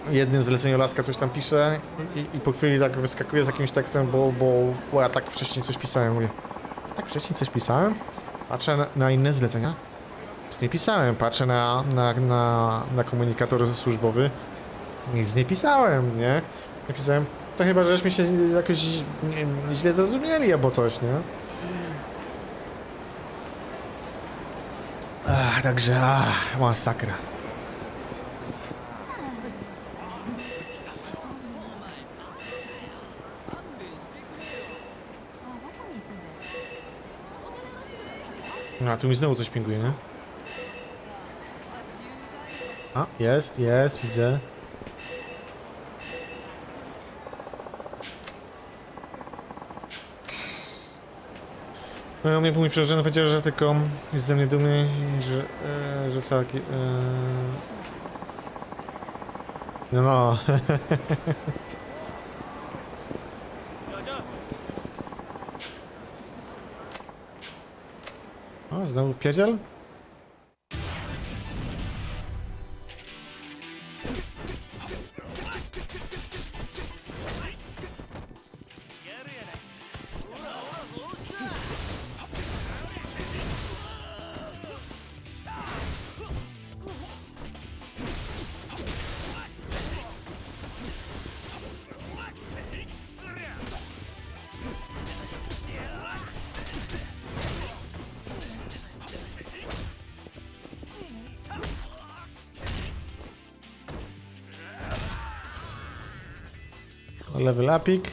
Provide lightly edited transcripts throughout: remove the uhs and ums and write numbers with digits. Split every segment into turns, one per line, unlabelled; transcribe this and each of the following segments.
jednym zleceniu laska coś tam pisze i po chwili tak wyskakuje z jakimś tekstem, bo ja tak wcześniej coś pisałem. Mówię, tak wcześniej coś pisałem? Patrzę na inne zlecenia. Nic nie pisałem. Patrzę na komunikator służbowy. Nic nie pisałem, nie? Nie pisałem. To chyba, żeśmy się jakoś źle zrozumieli albo coś, nie? Także, masakra. A, tu mi znowu coś pinguje, nie? A, jest, widzę. No, mnie mój przełożony powiedział, że tylko jest ze mnie dumny, że całki... No. O, znowu pierdziel? Level upik.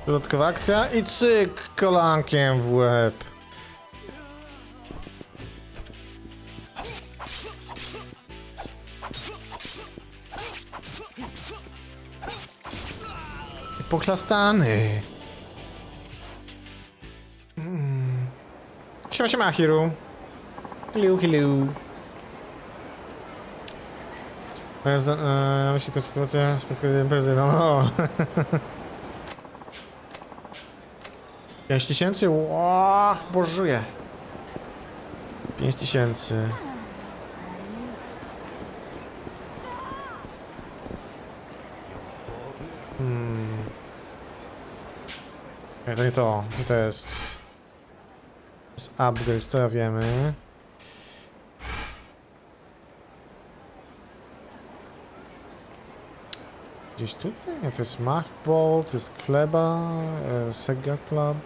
Dodatkowa akcja i cyk kolankiem w łeb. Pochlastany. Siema, Hiru. Hello. Myślę, tę sytuację spotkałem imprezy, no. 5000? Łooo, bożuję. 5000. Nie, to nie to. Co to jest? To jest upgrade, to ja wiemy. Gdzieś tutaj? Nie, to jest Machball, to jest Kleba, Sega Club.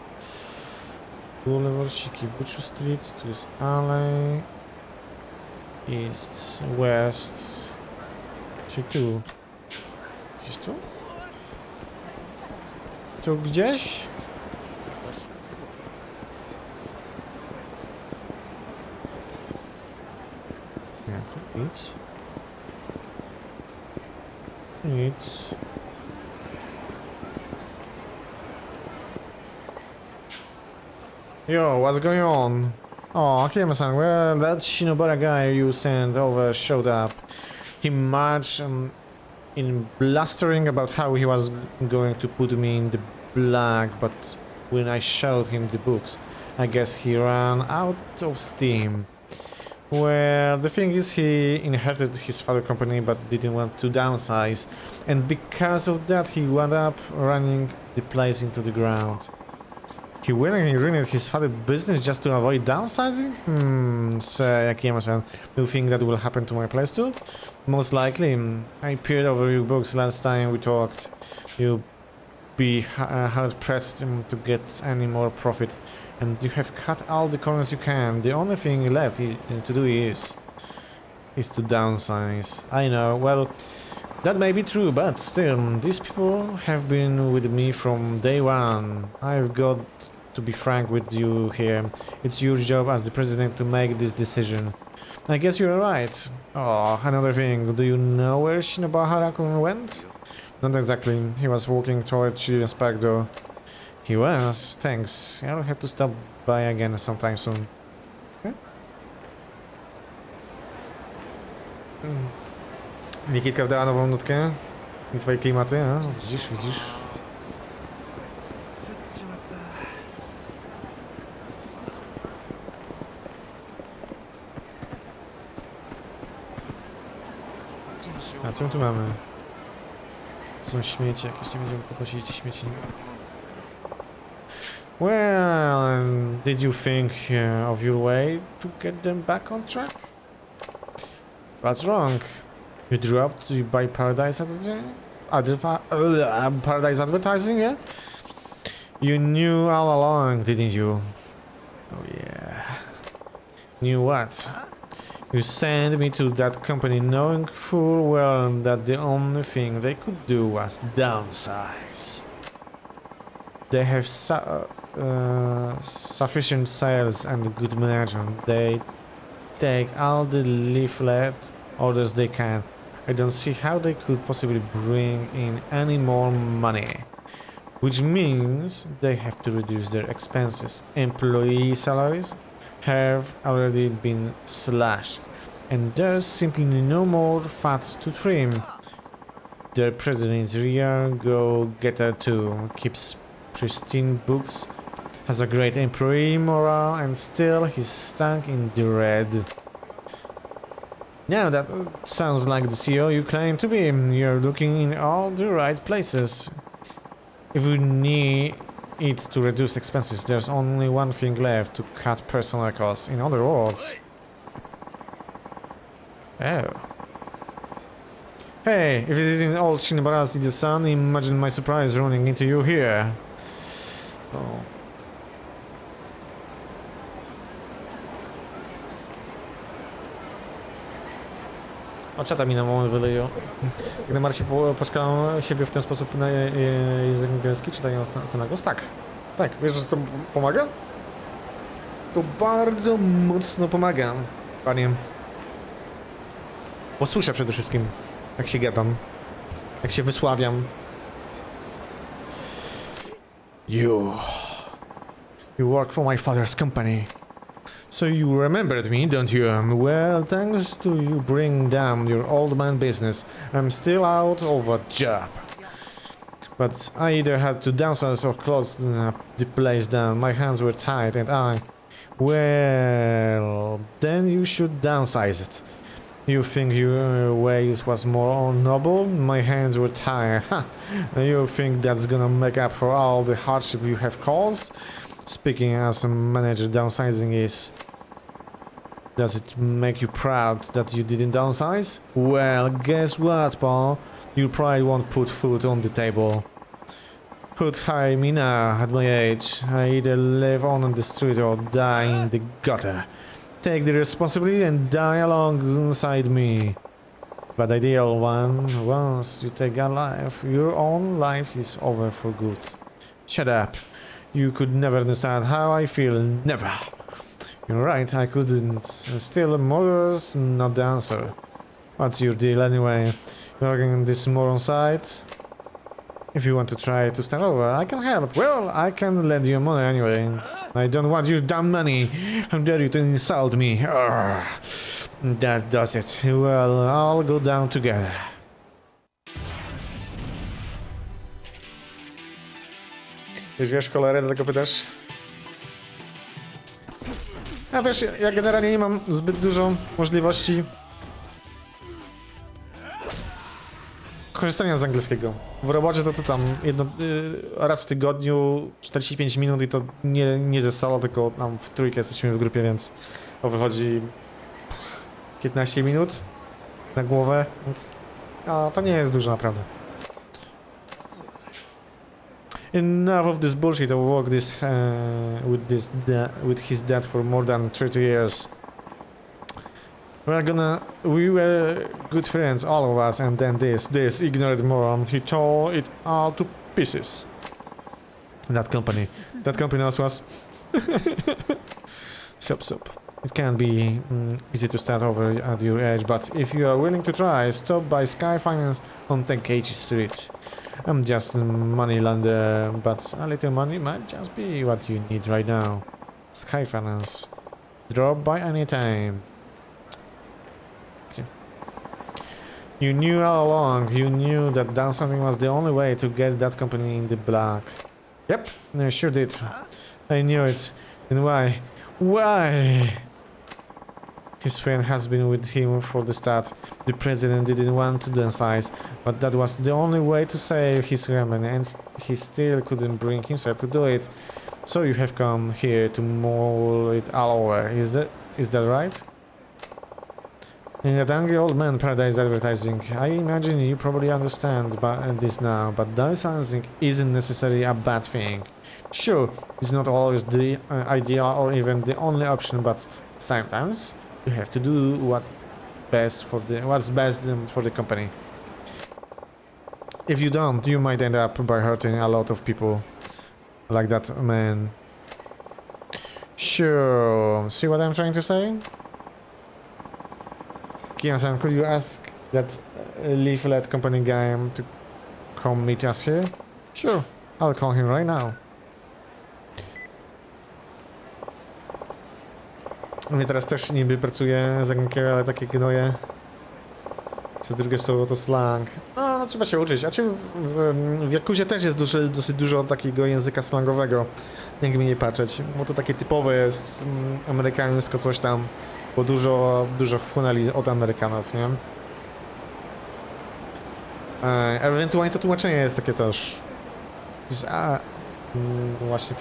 Boulevard, Siki, Butcher Street, tu jest Alley, East, West, czy tu? Gdzieś tu? Tu gdzieś? Nie, tu nic. Nic. Yo, what's going on? Oh, Akiyama-san, well, that Shinobara guy you sent over showed up. He marched in blustering about how he was going to put me in the black, but when I showed him the books, I guess he ran out of steam. Well, the thing is, he inherited his father's company but didn't want to downsize, and because of that he wound up running the place into the ground. He went and he ruined his father's business just to avoid downsizing? Say, Akiyama-san, do you think that will happen to my place too? Most likely. I peered over your books last time we talked. You'll be hard-pressed to get any more profit, and you have cut all the corners you can. The only thing left to do is to downsize. I know, well, that may be true, but still, these people have been with me from day one. I've got to be frank with you here. It's your job as the president to make this decision. I guess you're right. Oh, another thing. Do you know where Shinobu Harakun went? Not exactly. He was walking toward Children's Park though. He was. Thanks. I'll have to stop by again sometime soon. Okay. Nikitka wdała nową nutkę. I twoje klimaty, a? Widzisz, widzisz. A co my tu mamy? To są śmieci jakieś, nie będziemy poprosić ci śmieci. Well, did you think of your way to get them back on track? That's wrong. You dropped by Paradise Paradise Advertising, yeah? You knew all along, didn't you? Oh yeah. Knew what? You sent me to that company knowing full well that the only thing they could do was downsize. They have sufficient sales and good management. They take all the leaflet orders they can. I don't see how they could possibly bring in any more money. Which means they have to reduce their expenses. Employee salaries have already been slashed, and there's simply no more fat to trim. Their president's real go-getter too, keeps pristine books, has a great employee morale, and still he's stuck in the red. Now that sounds like the CEO you claim to be. You're looking in all the right places. If we need it to reduce expenses, there's only one thing left: to cut personnel costs. In other words... Oh. Hey, if it isn't all Shinobaras in the sun, imagine my surprise running into you here. Oh. O, czata mi na moment wyleją. Jak na Marcie poczkałem siebie w ten sposób na język angielski, czytanie na głos? Tak. Tak, wiesz, że to pomaga? To bardzo mocno pomaga, panie. Bo słyszę przede wszystkim, jak się gadam, jak się wysławiam. You work for my father's company. So you remembered me, don't you? Well, thanks to you bring down your old man business, I'm still out of a job. But I either had to downsize or close the place down. My hands were tied and well, then you should downsize it. You think your ways was more noble? My hands were tied. Ha! You think that's gonna make up for all the hardship you have caused? Speaking as a manager, downsizing is... Does it make you proud that you didn't downsize? Well, guess what, Paul? You probably won't put food on the table. Who'd hire me now, at my age? I either live on the street or die in the gutter. Take the responsibility and die alongside me. But ideal one, once you take a life, your own life is over for good. Shut up. You could never understand how I feel, never. You're right, I couldn't. Still, murder's not the answer. What's your deal anyway? Working this moron site? If you want to try to start over, I can help. Well, I can lend you money anyway. I don't want your damn money. How dare you to insult me? Urgh. That does it. Well, I'll go down together. Wiesz cholerę, dlatego pytasz? A wiesz, ja generalnie nie mam zbyt dużo możliwości korzystania z angielskiego. W robocie to tam raz w tygodniu 45 minut i to nie ze solo, tylko tam w trójkę jesteśmy w grupie, więc to wychodzi 15 minut na głowę, więc to nie jest dużo naprawdę. Enough of this bullshit. I worked with his dad for more than 30 years. We were good friends, all of us, and then this ignorant moron, he tore it all to pieces. That company knows was. Sup. It can be easy to start over at your age, but if you are willing to try, stop by Sky Finance on Tenkechi Street. I'm just a money lender, but a little money might just be what you need right now. Sky Finance. Drop by any time. Okay. You knew all along, you knew that downsizing was the only way to get that company in the black. Yep, I sure did. I knew it. And why? Why? His friend has been with him for the start. The president didn't want to downsize, but that was the only way to save his ramen, and he still couldn't bring himself to do it. So you have come here to mull it all over, is that right? In that angry old man paradise advertising, I imagine you probably understand this now, but downsizing isn't necessarily a bad thing. Sure, it's not always the ideal or even the only option, but sometimes you have to do what's best for the company. If you don't, you might end up by hurting a lot of people, like that man. Sure, see what I'm trying to say? Kian-san, could you ask that leaflet company guy to come meet us here? Sure, I'll call him right now. Mnie teraz też niby pracuje za gierkę, ale takie gnoje. Co drugie słowo to slang. No trzeba się uczyć. A czy w Yakuzie też jest dosyć dużo takiego języka slangowego, jakby nie patrzeć. Bo to takie typowe jest amerykańsko coś tam. Bo dużo wchłonęli od Amerykanów, nie? Ewentualnie to tłumaczenie jest takie też właśnie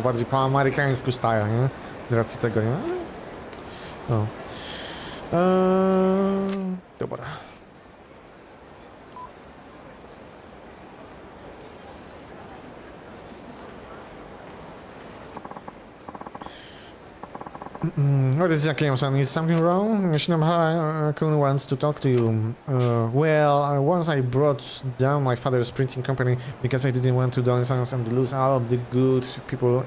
bardziej po amerykańsku style, nie? Z racji tego, nie? No. Dobra. What is Yakuza? Is something wrong? Shinobu-kun wants to talk to you. Well, once I brought down my father's printing company because I didn't want to downsize and lose all of the good people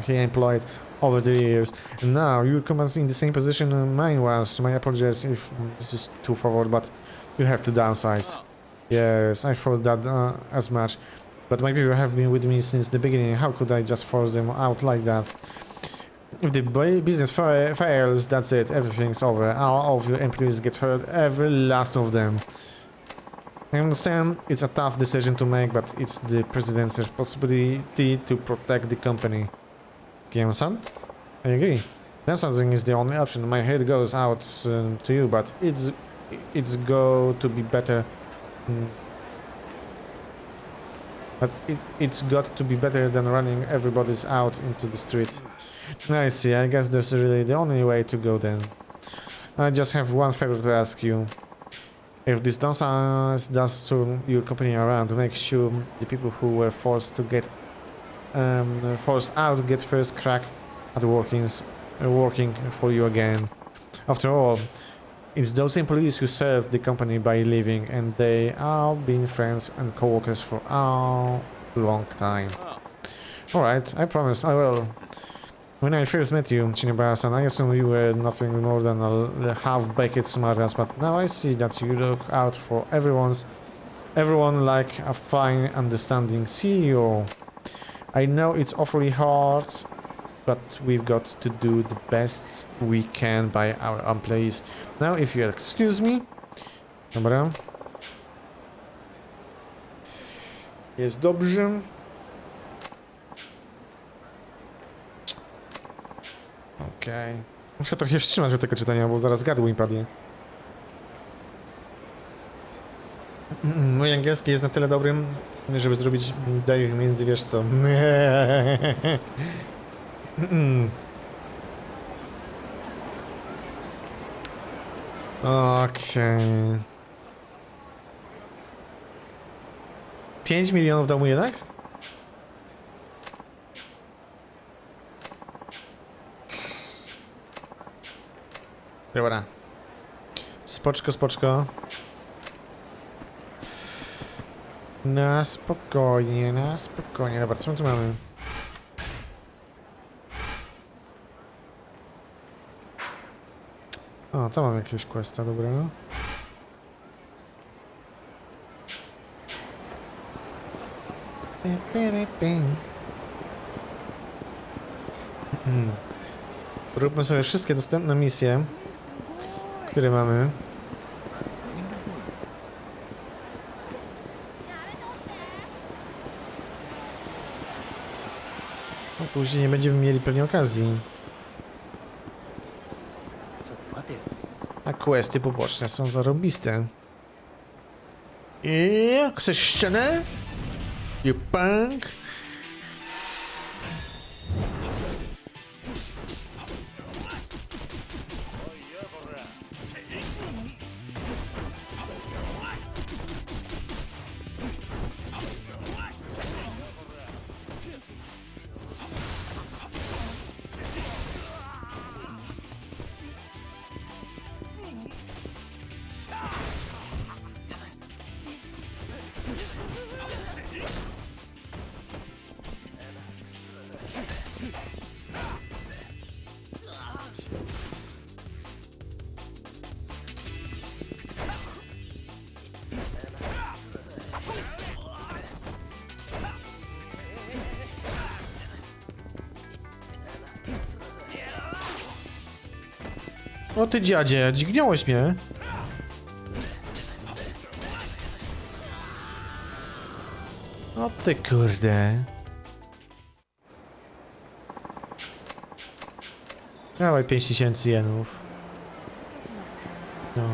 he employed over the years. And now you come in the same position mine was. My apologies if this is too forward, but you have to downsize. Yes, I thought that as much. But my people have been with me since the beginning. How could I just force them out like that? If the business fails, that's it. Everything's over. All of your employees get hurt. Every last of them. I understand it's a tough decision to make, but it's the president's responsibility to protect the company. Kian-san? I agree. Downsizing is the only option. My head goes out to you, but it's go to be better. But it's got to be better than running everybody's out into the street. I see, I guess that's really the only way to go then. I just have one favor to ask you. If this downsize does turn your company around, make sure the people who were forced out get first crack at working for you again. After all, it's those employees who served the company by leaving, and they all been friends and co-workers for a long time. Alright, I promise I will. When I first met you, Shinobu-san, I assumed you were nothing more than a half-baked smartass, but now I see that you look out for everyone like a fine, understanding CEO. I know it's awfully hard, but we've got to do the best we can by our employees. Now, if you excuse me... Dobra. Jest dobrze. Okej. Muszę trochę się wstrzymać od tego czytania, bo zaraz gardło mi padnie. Mój angielski jest na tyle dobrym, żeby zrobić daję między, wiesz co. Okej. 5 milionów dał mu jednak? Dobra. Spoczko, spoczko. Na spokojnie, na spokojnie. Dobra, co my tu mamy? O, to mam jakiegoś questa, dobra. Róbmy sobie wszystkie dostępne misje, które mamy. No, później nie będziemy mieli pewnie okazji. A questy poboczne są zarobiste. I chcesz ścianę? You punk? O ty dziadzie, dźgnąłeś mnie. O ty kurde. Dawaj 5000 jenów. No.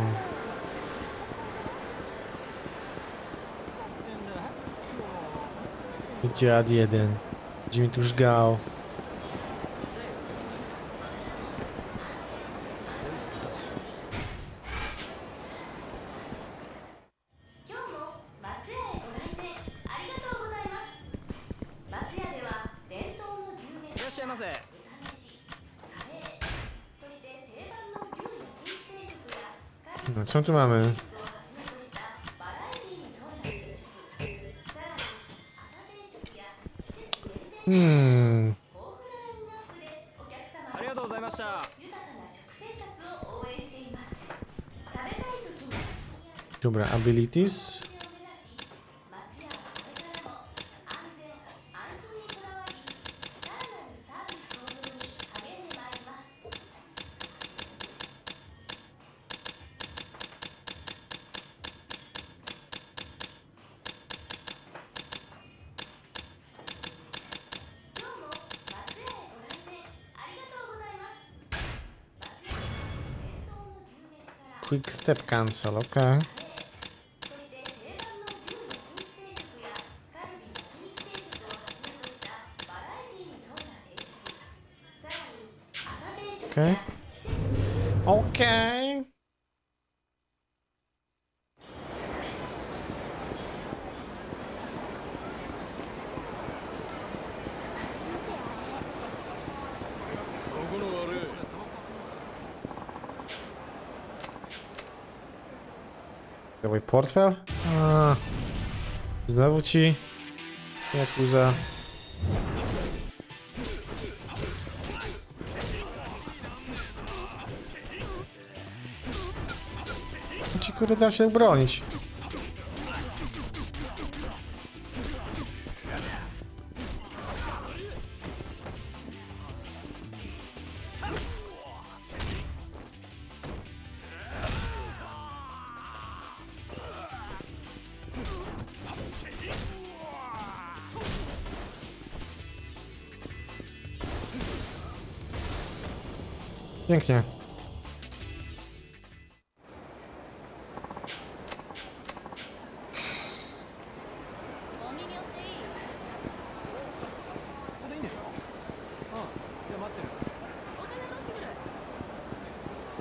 Dziad jeden. Gdzie mi tu żgał. No, co tu mamy? Dobra, abilities. Quick step cancel, okay. Okay. Okay. Dawaj portfel? A, znowu ci Yakuza. Ci kurde dam się bronić. Pięknie.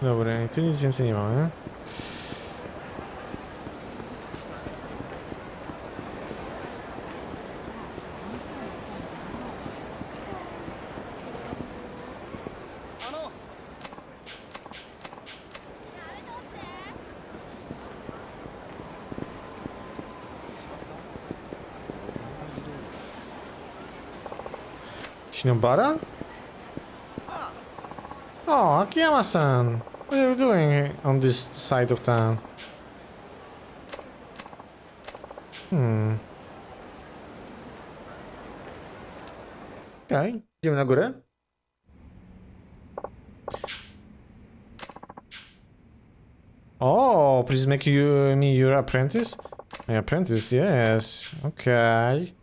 Dobra, i tu nic więcej nie mamy. Sinobara? O, Akiyama-san! What are you doing on this side of town? Okej, idziemy na górę. Oh, please make me your apprentice? My apprentice, yes. Okay.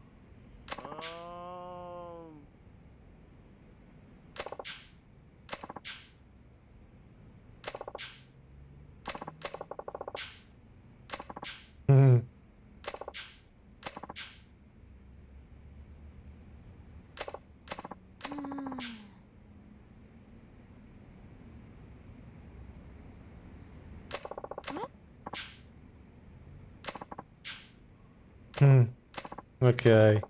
Hmm. Okay.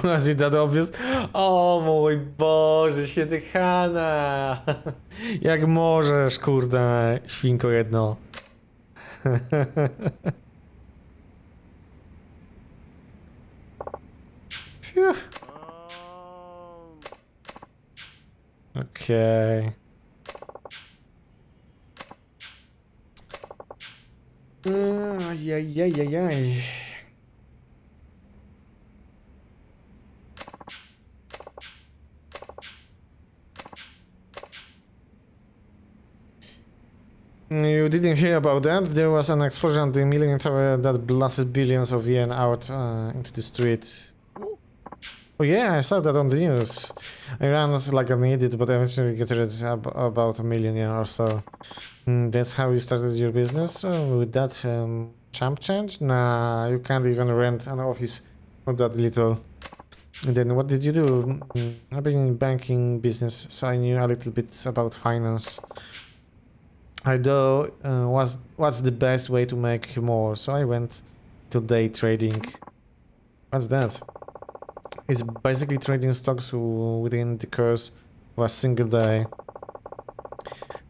Was it that obvious? O mój Boże, święty Hanna! Jak możesz, kurde, świnko jedno. Phew. Okay. Ajajajajaj. You didn't hear about that? There was an explosion at the Millennium Tower that blasted billions of yen out into the street. Oh yeah, I saw that on the news. I ran like an idiot, but eventually got rid about 1 million yen or so. That's how you started your business? With that champ change? Nah, you can't even rent an office for that little. And then what did you do? I've been in banking business, so I knew a little bit about finance. I know what's the best way to make more, so I went to day trading. What's that? It's basically trading stocks within the course of a single day.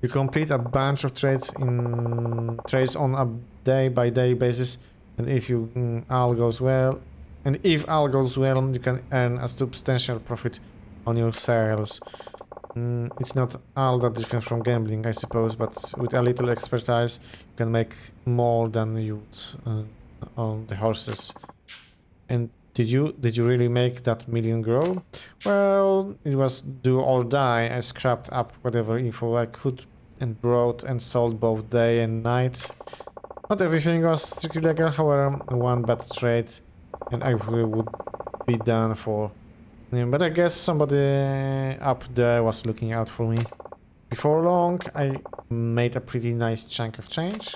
You complete a bunch of trades on a day-by-day basis, and if all goes well, you can earn a substantial profit on your sales. It's not all that different from gambling, I suppose, but with a little expertise, you can make more than you'd on the horses. And did you really make that million grow? Well, it was do or die. I scrapped up whatever info I could and brought and sold both day and night. Not everything was strictly legal, however, one bad trade and I would be done for. But I guess somebody up there was looking out for me. Before long, I made a pretty nice chunk of change.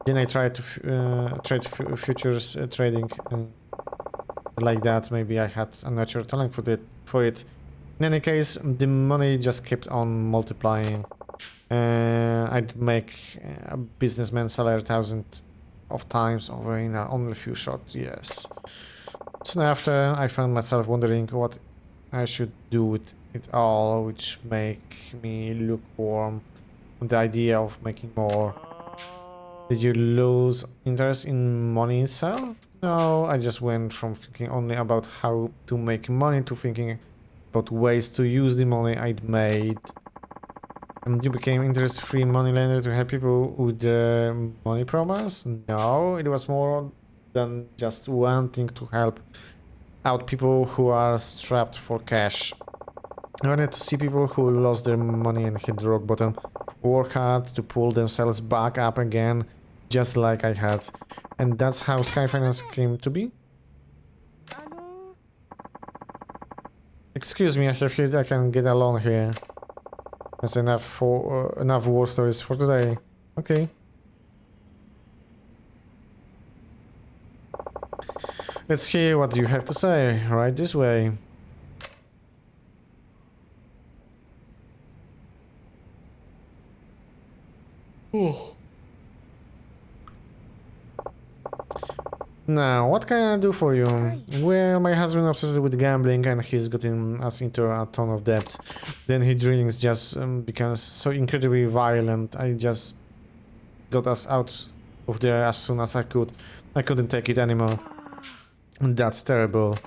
Then I tried to trade futures trading like that. Maybe I had a natural talent for it. In any case, the money just kept on multiplying. I'd make a businessman's salary thousands of times over in only a few short years. Soon after, I found myself wondering what I should do with it all, which made me lukewarm on the idea of making more. Did you lose interest in money itself? No, I just went from thinking only about how to make money to thinking about ways to use the money I'd made. And you became interest-free moneylender to help people with their money problems? No, it was more than just wanting to help out people who are strapped for cash. I wanted to see people who lost their money and hit the rock bottom work hard to pull themselves back up again, just like I had. And that's how Sky Finance came to be? Excuse me, I feel I can get alone here. That's enough war stories for today. Okay. Let's hear what you have to say. Right this way. Now, what can I do for you? Well, my husband obsessed with gambling and he's gotten us into a ton of debt. Then his drinks just becomes so incredibly violent. I just got us out of there as soon as I could. I couldn't take it anymore. That's terrible.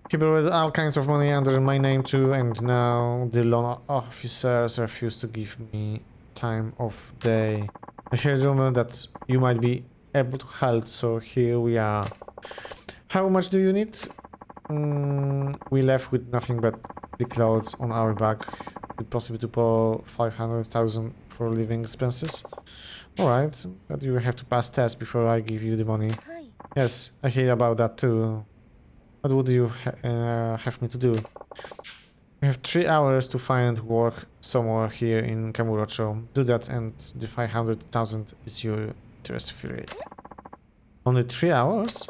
He borrowed all kinds of money under my name too, and now the loan officers refuse to give me time of day. I heard rumor that you might be able to help, so here we are. How much do you need? We left with nothing but the clothes on our back. Is it possible to borrow 500,000 for living expenses? Alright, but you have to pass tests before I give you the money. Yes, I hear about that too. What would you have me to do? You have 3 hours to find work somewhere here in Kamurocho. Do that and the 500,000 is your interest free. Only 3 hours?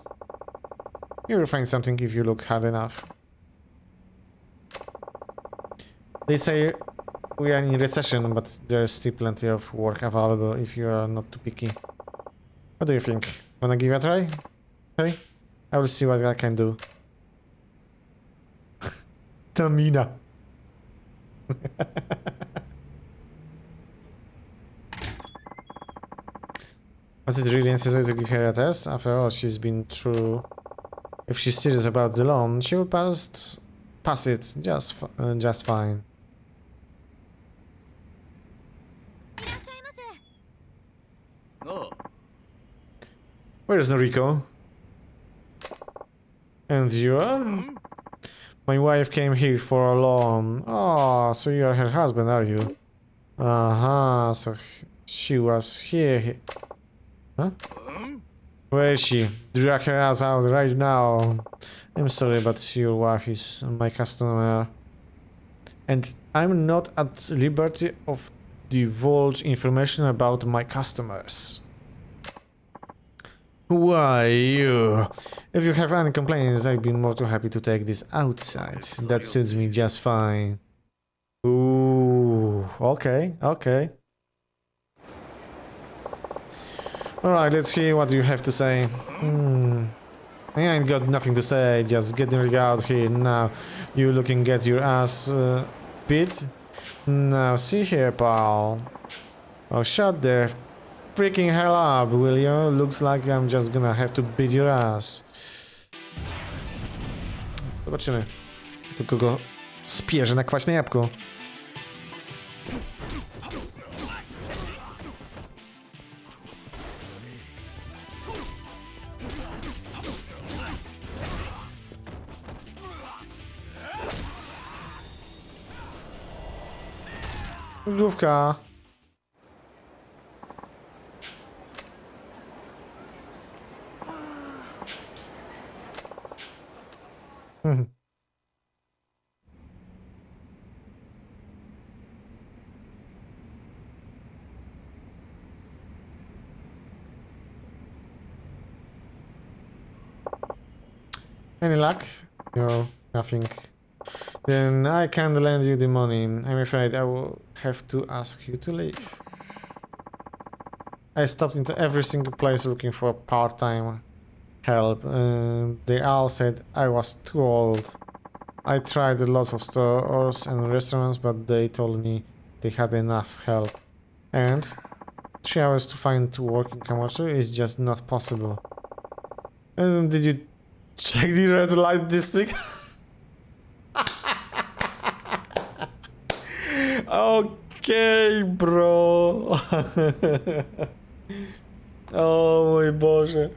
You will find something if you look hard enough. They say we are in recession, but there's still plenty of work available if you are not too picky. What do you think? Wanna give it a try? Okay, I will see what I can do. Tamina. Was it really necessary to give her a test? After all, she's been through. If she's serious about the loan, she will pass it just fine. Where's Noriko? And you are? My wife came here for a loan. Oh, so you are her husband, are you? Uh-huh, so she was here. Huh? Where is she? Drag her ass out right now. I'm sorry, but your wife is my customer. And I'm not at liberty of divulge information about my customers. Why, you? If you have any complaints, I'd be more than happy to take this outside. That suits me just fine. Ooh, okay, okay. Alright, let's hear what you have to say. I ain't got nothing to say, just getting out here now. You looking get your ass beat? Now see here, pal. Oh, shut the freaking hell up, will you? Looks like I'm just gonna have to beat your ass. Zobaczymy. Tylko go spierzę na kwaśne jabłko. Główka. Any luck? No, nothing. Then I can't lend you the money. I'm afraid I will have to ask you to leave. I stopped into every single place looking for part-time help. They all said I was too old. I tried lots of stores and restaurants, but they told me they had enough help. And 3 hours to find work in Kamurocho is just not possible. And did you check the red light district? Okay, bro. O mój Boże.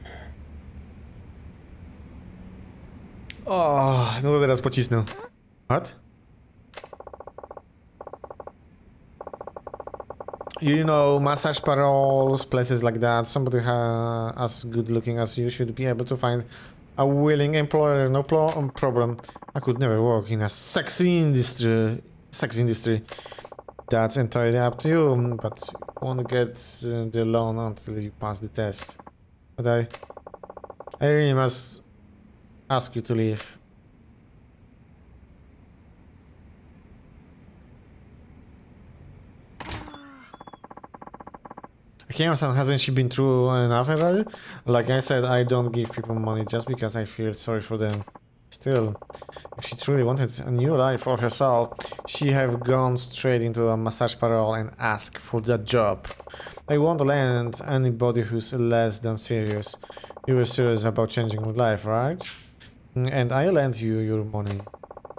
O, no teraz pocisnę. What? You know, massage paroles, places like that. Somebody as good looking as you should be able to find a willing employer, no problem. I could never work in a sex industry. That's entirely up to you, but you won't get the loan until you pass the test. But I really must ask you to leave. Akiyama-san, hasn't she been through enough already? Like I said, I don't give people money just because I feel sorry for them. Still, if she truly wanted a new life for herself, she'd have gone straight into a massage parole and asked for that job. I won't lend anybody who's less than serious. You were serious about changing your life, right? And I lent you your money.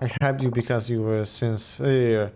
I helped you because you were sincere.